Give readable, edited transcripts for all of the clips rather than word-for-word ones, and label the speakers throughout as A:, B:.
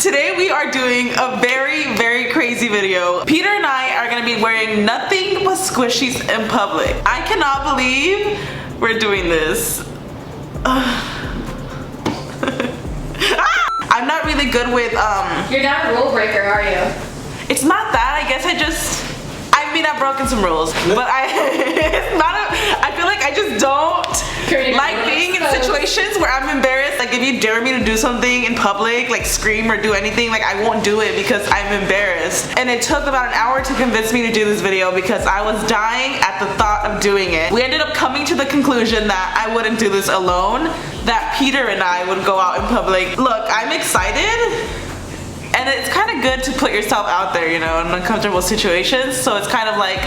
A: Today we are doing a very, very crazy video. Peter and I are gonna be wearing nothing but squishies in public. I cannot believe we're doing this. I'm not really good with
B: You're not a rule breaker, are you?
A: It's not that. I guess I've broken some rules, but it's not I feel like I just don't like being in situations where I'm embarrassed. Like if you dare me to do something in public, like scream or do anything, like I won't do it because I'm embarrassed. And it took about an hour to convince me to do this video because I was dying at the thought of doing it. We ended up coming to the conclusion that I wouldn't do this alone, that Peter and I would go out in public. Look, I'm excited. And it's kind of good to put yourself out there, you know, in uncomfortable situations. So it's kind of like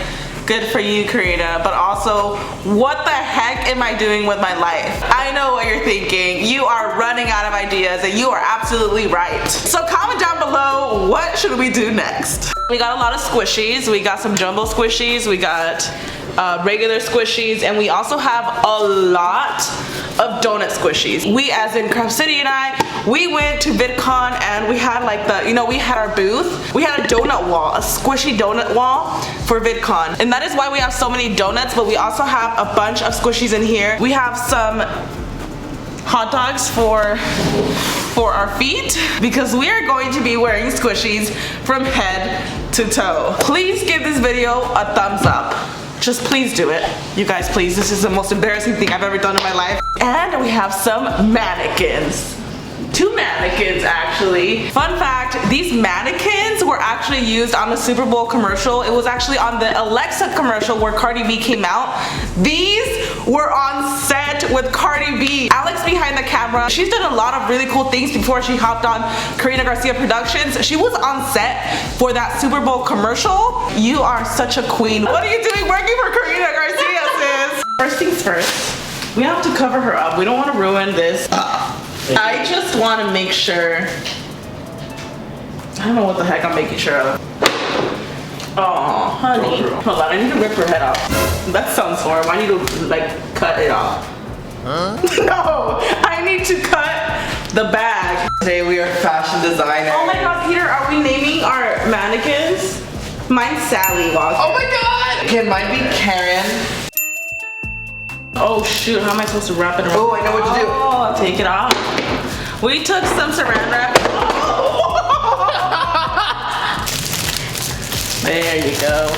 A: good for you, Karina, but also, what the heck am I doing with my life? I know what you're thinking. You are running out of ideas, and you are absolutely right. So comment down below, what should we do next? We got a lot of squishies. We got some jumbo squishies. We got regular squishies, and we also have a lot of donut squishies. We, as in Craft City and I, we went to VidCon and we had like we had our booth. We had a donut wall, a squishy donut wall for VidCon. And that is why we have so many donuts, but we also have a bunch of squishies in here. We have some hot dogs for our feet because we are going to be wearing squishies from head to toe. Please give this video a thumbs up. Just please do it. You guys, please. This is the most embarrassing thing I've ever done in my life. And we have some mannequins. 2 mannequins, actually. Fun fact, these mannequins were actually used on the Super Bowl commercial. It was actually on the Alexa commercial where Cardi B came out. These were on set with Cardi B. Alex behind the camera. She's done a lot of really cool things before she hopped on Karina Garcia Productions. She was on set for that Super Bowl commercial. You are such a queen. What are you doing working for Karina Garcia, sis? First things first, we have to cover her up. We don't want to ruin this. I just want to make sure. I don't know what the heck I'm making sure of. Oh, honey. Hold on, I need to rip her head off. That sounds horrible. I need to, like, cut it off. Huh? No, I need to cut the bag.
C: Today we are fashion designers.
A: Oh my god, Peter, are we naming our mannequins? Mine's Sally Walker.
C: Oh my god! Can mine be Karen?
A: Oh shoot, how am I supposed to wrap it around?
C: Oh, I know what to do.
A: Oh, take it off. We took some saran wrap. There you go.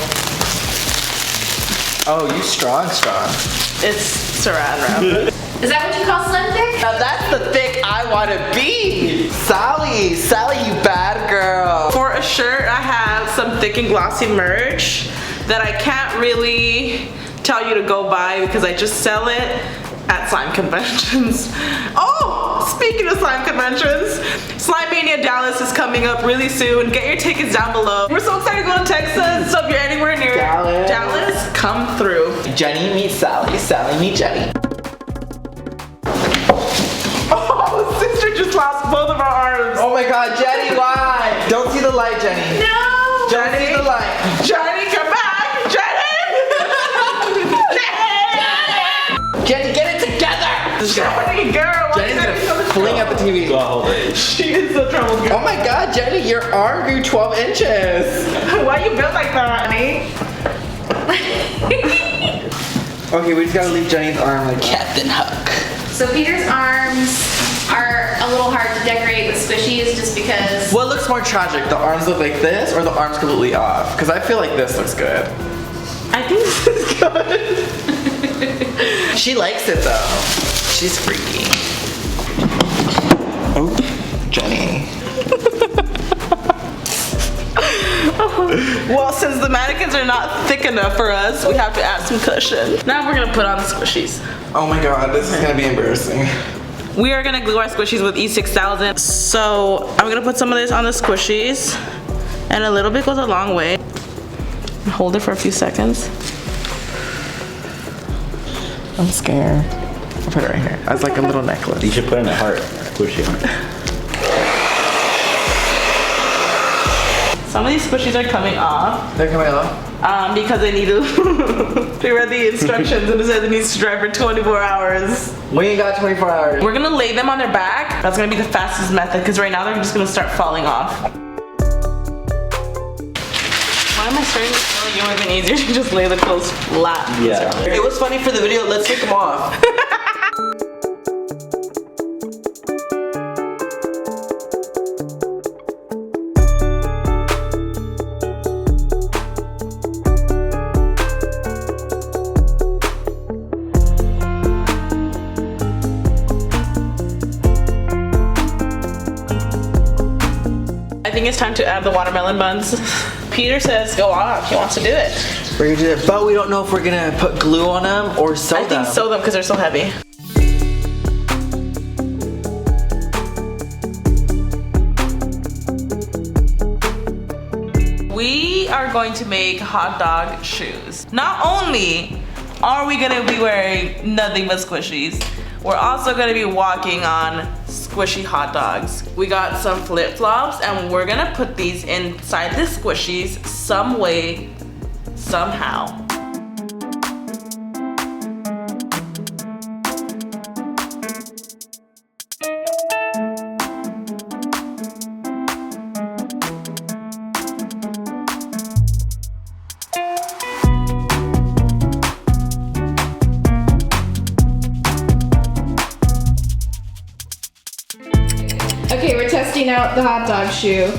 C: Oh, you strong.
A: It's saran wrap.
B: Is that what you call slim thick?
C: Now that's the thick I want to be. Sally, you bad girl.
A: For a shirt, I have some thick and glossy merch that I can't really tell you to go buy because I just sell it at slime conventions. Oh, speaking of slime conventions, Slime Mania Dallas is coming up really soon. Get your tickets down below. We're so excited to go to Texas, so if you're anywhere near Dallas, come through.
C: Jenny meet Sally, Sally meet Jenny.
A: Oh, sister just lost both of our arms.
C: Oh my god, Jenny, why? Don't see the light, Jenny.
A: No!
C: Don't see the light.
A: Jenny, come back!
C: Jenny, get it together!
A: Jenny, girl,
C: Jenny's gonna fling at the TV.
A: She is the trouble girl.
C: Oh my god, Jenny, your arm grew 12 inches.
A: Why you built like that, honey?
C: Okay, we just gotta leave Jenny's arm like Captain Hook.
B: So Peter's arms are a little hard to decorate with squishies just because...
C: What looks more tragic, the arms look like this or the arms completely off? Because I feel like this looks good.
A: I think this is good.
C: She likes it though. She's freaky. Oh, Jenny.
A: Well, since the mannequins are not thick enough for us, we have to add some cushion. Now we're gonna put on the squishies.
C: Oh my god, this is gonna be embarrassing.
A: We are gonna glue our squishies with E6000. So I'm gonna put some of this on the squishies, and a little bit goes a long way. Hold it for a few seconds.
C: I'm scared. I'll put it right here. As like a little necklace.
D: You should put in a heart. Squishy heart.
A: So Some of these squishies are coming off.
C: They're coming off?
A: Because they need to. They read the instructions and it says it needs to dry for 24 hours.
C: We ain't got 24 hours.
A: We're gonna lay them on their back. That's gonna be the fastest method because right now they're just gonna start falling off. Why am I starting to feel like it would have been easier to just lay the clothes flat?
C: Yeah. It was funny for the video. Let's take them off.
A: I think it's time to add the watermelon buns. Peter says go off. He wants to do it.
C: We're gonna do it, but we don't know if we're gonna put glue on them or sew them.
A: I think sew them because they're so heavy. We are going to make hot dog shoes. Not only are we gonna be wearing nothing but squishies, we're also gonna be walking on squishy hot dogs. We got some flip-flops and we're gonna put these inside the squishies some way, somehow.
B: Okay, we're testing out the hot dog shoe.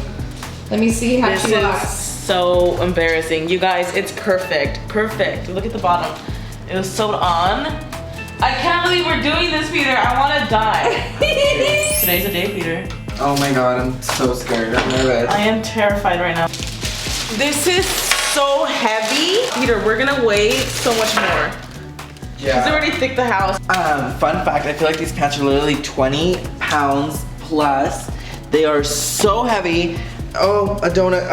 B: Let me see how
A: This
B: she
A: is
B: walks.
A: so embarrassing. You guys, it's perfect. Perfect. Look at the bottom. It was sewed on. I can't believe we're doing this, Peter. I want to die. Today's the day, Peter.
C: Oh my god, I'm so scared. I'm nervous.
A: I am terrified right now. This is so heavy. Peter, we're gonna weigh so much more.
C: Yeah.
A: It's already thick the house.
C: Fun fact, I feel like these pants are literally 20 pounds plus. They are so heavy. Oh, a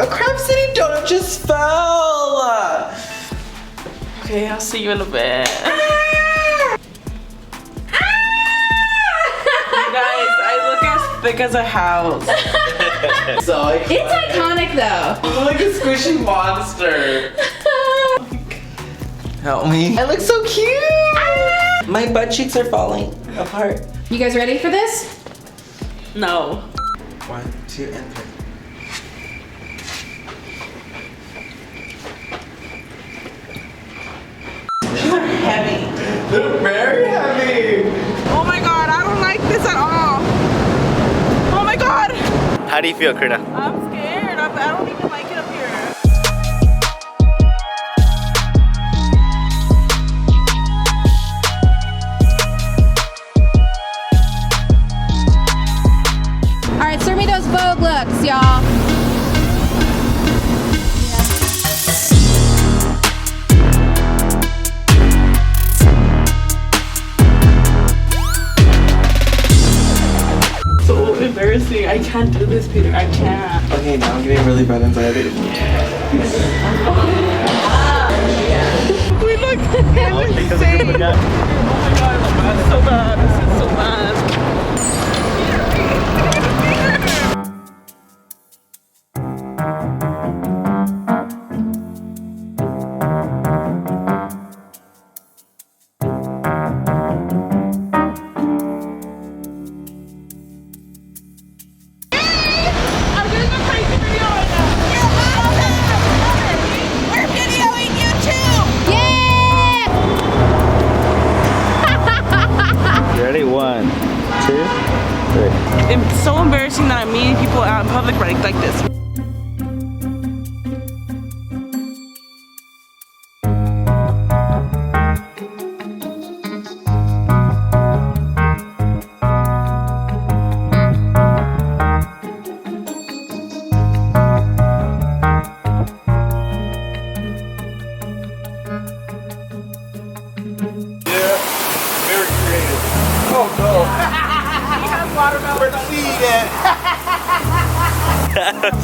C: Crab City donut just fell.
A: Okay, I'll see you in a bit. You guys, I look as thick as a house.
C: So iconic.
B: It's iconic though.
C: You look like a squishy monster. Help me. I look so cute. My butt cheeks are falling apart.
B: You guys ready for this?
A: No.
C: 1, 2, and 3.
A: These are heavy.
C: They're very heavy.
A: Oh my god, I don't like this at all. Oh my god.
D: How do you feel, Karina?
A: I'm scared. I don't even like it up here.
B: All right, serve me those Vogue looks, y'all.
A: So embarrassing. I can't do this, Peter. I can't.
C: Okay, now I'm getting really bad anxiety.
A: We look insane. Oh my god, this is so bad. This is so bad. I'm doing a crazy video right now. We're videoing you too.
D: You ready? 1, 2, 3.
A: It's so embarrassing that I'm meeting people out in public like this.
D: Very creative. Oh no.
A: He has watermelon.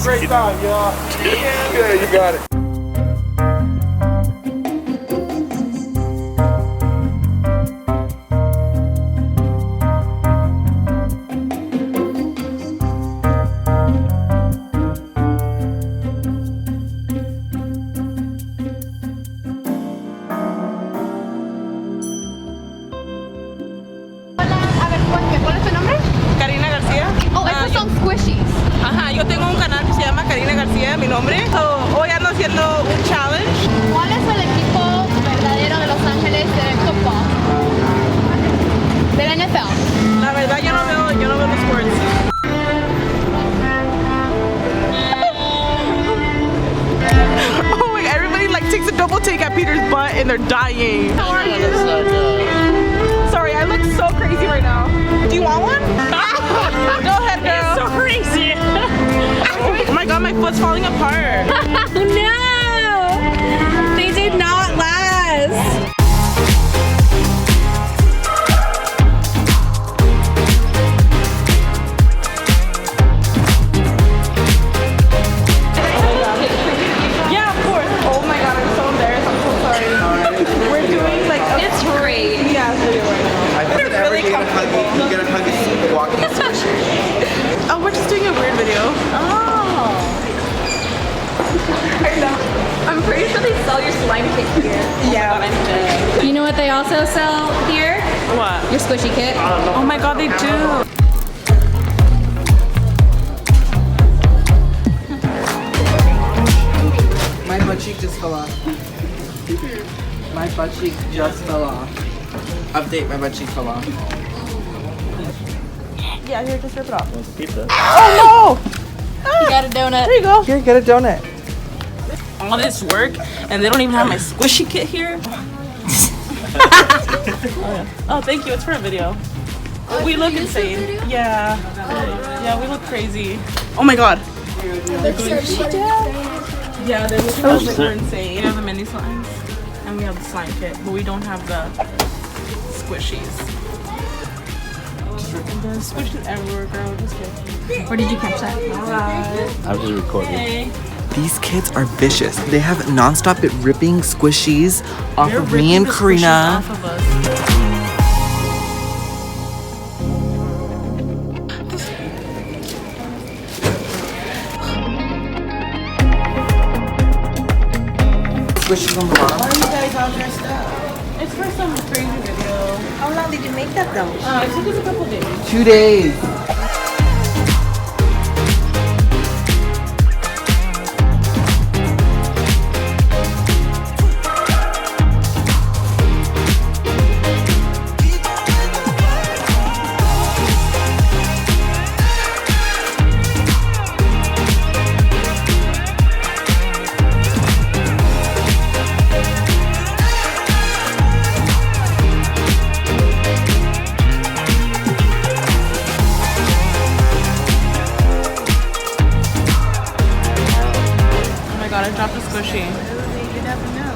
D: Great time, y'all. Yeah, you got it.
B: Squishies.
A: Ajá, yo tengo un canal que se llama Karina Garcia, mi nombre. So, hoy ando haciendo un challenge.
B: ¿Cuál es el equipo verdadero de Los Ángeles de football? Del NFL.
A: La verdad yo no veo los sports. Oh my god, everybody like takes a double take at Peter's butt and they're dying. How are you? Sorry, I look so crazy right now. Do you want one? Go ahead, girl.
E: So crazy.
A: Oh my god, my foot's falling apart.
E: No! They did not last.
A: Yeah, of course. Oh my god, I'm so embarrassed. I'm so sorry. We're doing like
B: It's great.
A: yeah, video right now.
C: I bet never you get a hug a walking squishy.
A: Oh, we're just doing a weird video.
B: I'm pretty sure they sell your slime kit here.
A: Yeah.
B: You know what they also sell here?
A: What?
B: Your squishy kit.
A: Oh my god, they do.
C: My butt cheek just fell off. My butt cheek just fell off. Update, my butt cheek fell off.
A: Yeah, here, just rip it off.
E: Pizza.
A: Oh
B: You got a donut.
A: no! There you go.
C: Here, get a donut.
A: All this work, and they don't even have my squishy kit here. Oh, thank you. It's for a video. We look insane. Yeah. Yeah, we look crazy. Oh my god. Yeah, they look like we're insane. We have the mini slimes, and we have the slime kit, but we don't have the squishies. There's squishies everywhere, girl. Just kidding.
B: Where did you catch that?
E: I was just recording.
A: Hey.
C: These kids are vicious. They have non-stop ripping squishies off
A: They're
C: of me
A: ripping
C: and
A: the squishies
C: Karina.
A: off of us.
C: Squishies on the bottom.
F: Why are you guys all dressed up?
A: It's for some crazy video.
F: How long did you make that though?
A: It took us a couple days.
C: 2 days.
A: Oh my god, I dropped a squishy.
F: You never know.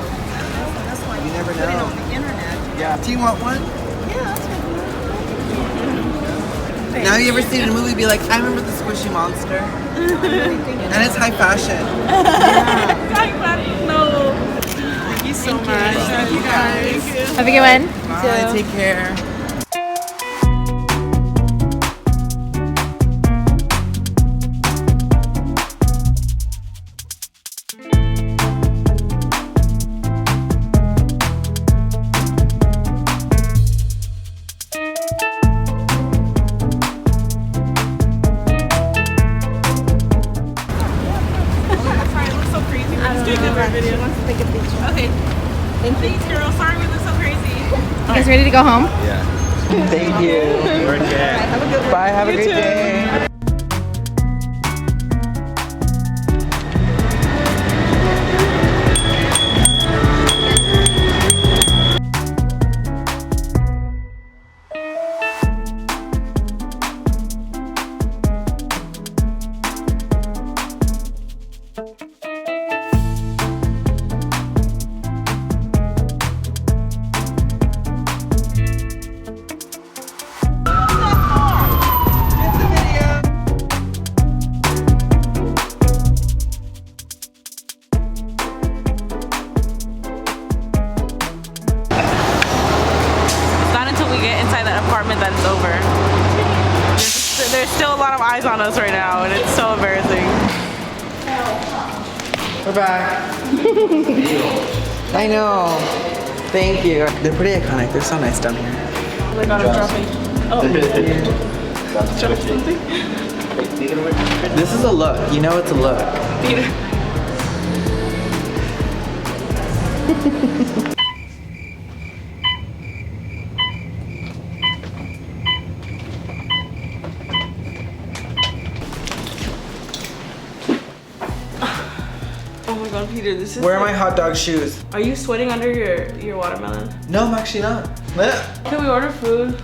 F: That's why
C: You never
F: put it
C: know.
F: on the internet.
C: Yeah. Do you want one?
F: Yeah, that's what
C: Now you ever seen a movie be like, I remember the squishy monster? And it's high fashion.
A: No. Thank you so much. Thank you guys.
B: Have a good one.
C: Bye, take care.
A: Sorry, it looks so crazy. We're just doing a video.
F: wants to take a picture.
A: Okay. Thanks, girl. Sorry we look so crazy.
B: You guys ready to go home?
C: Thank you. Bye, have a
A: You
C: great
A: too.
C: day.
A: It's not until we get inside that apartment that it's over. There's still a lot of eyes on us right now, and it's so embarrassing.
C: We're back. I know. Thank you. They're pretty iconic. They're so nice down here.
A: Oh my god, I'm dropping. Oh. Jump something.
C: This is a look. You know it's a look.
A: Peter. Oh my god, Peter, this is.
C: Where are my hot dog shoes?
A: Are you sweating under your watermelon?
C: No, I'm actually not.
A: Can we order food?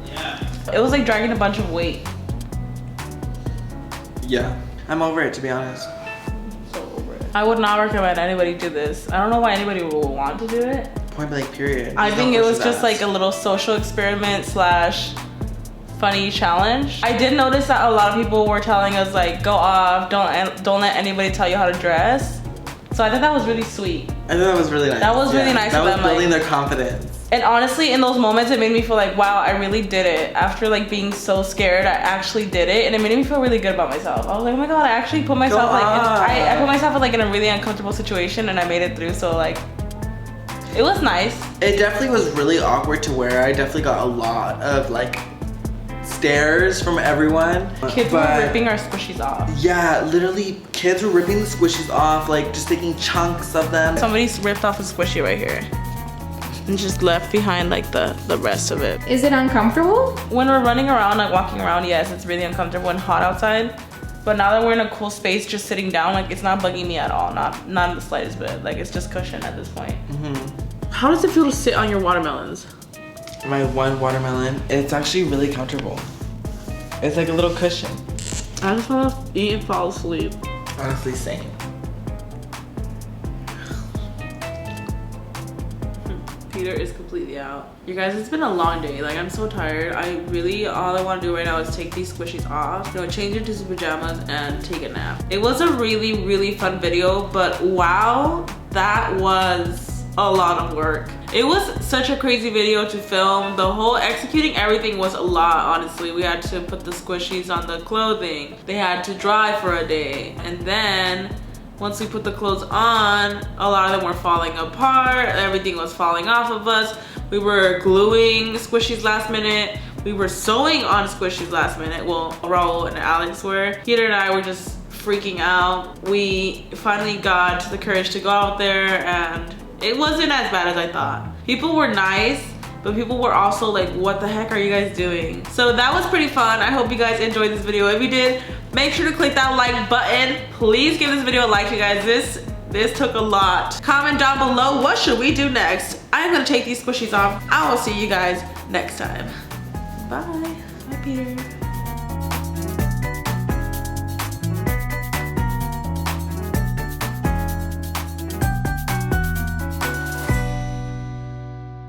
A: Yeah. It was like dragging a bunch of weight.
C: Yeah. I'm over it, to be honest.
A: So over it. I would not recommend anybody do this. I don't know why anybody would want to do it.
C: Point blank, period.
A: I think it was just
C: ass.
A: like a little social experiment slash funny challenge. I did notice that a lot of people were telling us like, go off, don't let anybody tell you how to dress. So I thought that was really sweet.
C: I thought that was really nice.
A: That was really nice
C: That
A: of
C: was
A: them,
C: building
A: like-
C: their confidence.
A: And honestly, in those moments, it made me feel like, wow, I really did it. After like being so scared, I actually did it. And it made me feel really good about myself. I was like, oh my God, I actually put myself I put myself like in a really uncomfortable situation and I made it through. So like, it was nice.
C: It definitely was really awkward to wear. I definitely got a lot of like stares from everyone.
A: Kids were ripping our squishies off.
C: Yeah, literally kids were ripping the squishies off, like just taking chunks of them.
A: Somebody's ripped off a squishy right here and just left behind like the rest of it.
B: Is it uncomfortable?
A: When we're running around, like walking around, yes, it's really uncomfortable and hot outside. But now that we're in a cool space, just sitting down, like it's not bugging me at all. Not in the slightest bit. Like it's just cushion at this point. How does it feel to sit on your watermelons?
C: My one watermelon, it's actually really comfortable. It's like a little cushion.
A: I just want to eat and fall asleep.
C: Honestly, same.
A: Peter is completely out. You guys, it's been a long day. Like I'm so tired. All I want to do right now is take these squishies off, change into some pajamas and take a nap. It was a really, really fun video, but wow, that was a lot of work. It was such a crazy video to film. The whole executing everything was a lot, honestly. We had to put the squishies on the clothing. They had to dry for a day. And then once we put the clothes on, a lot of them were falling apart. Everything was falling off of us. We were gluing squishies last minute. We were sewing on squishies last minute. Well, Raul and Alex were. Peter and I were just freaking out. We finally got the courage to go out there and it wasn't as bad as I thought. People were nice, but people were also like, what the heck are you guys doing? So that was pretty fun. I hope you guys enjoyed this video. If you did, make sure to click that like button. Please give this video a like, you guys. This took a lot. Comment down below, what should we do next? I'm gonna take these squishies off. I will see you guys next time. Bye. Bye, Peter.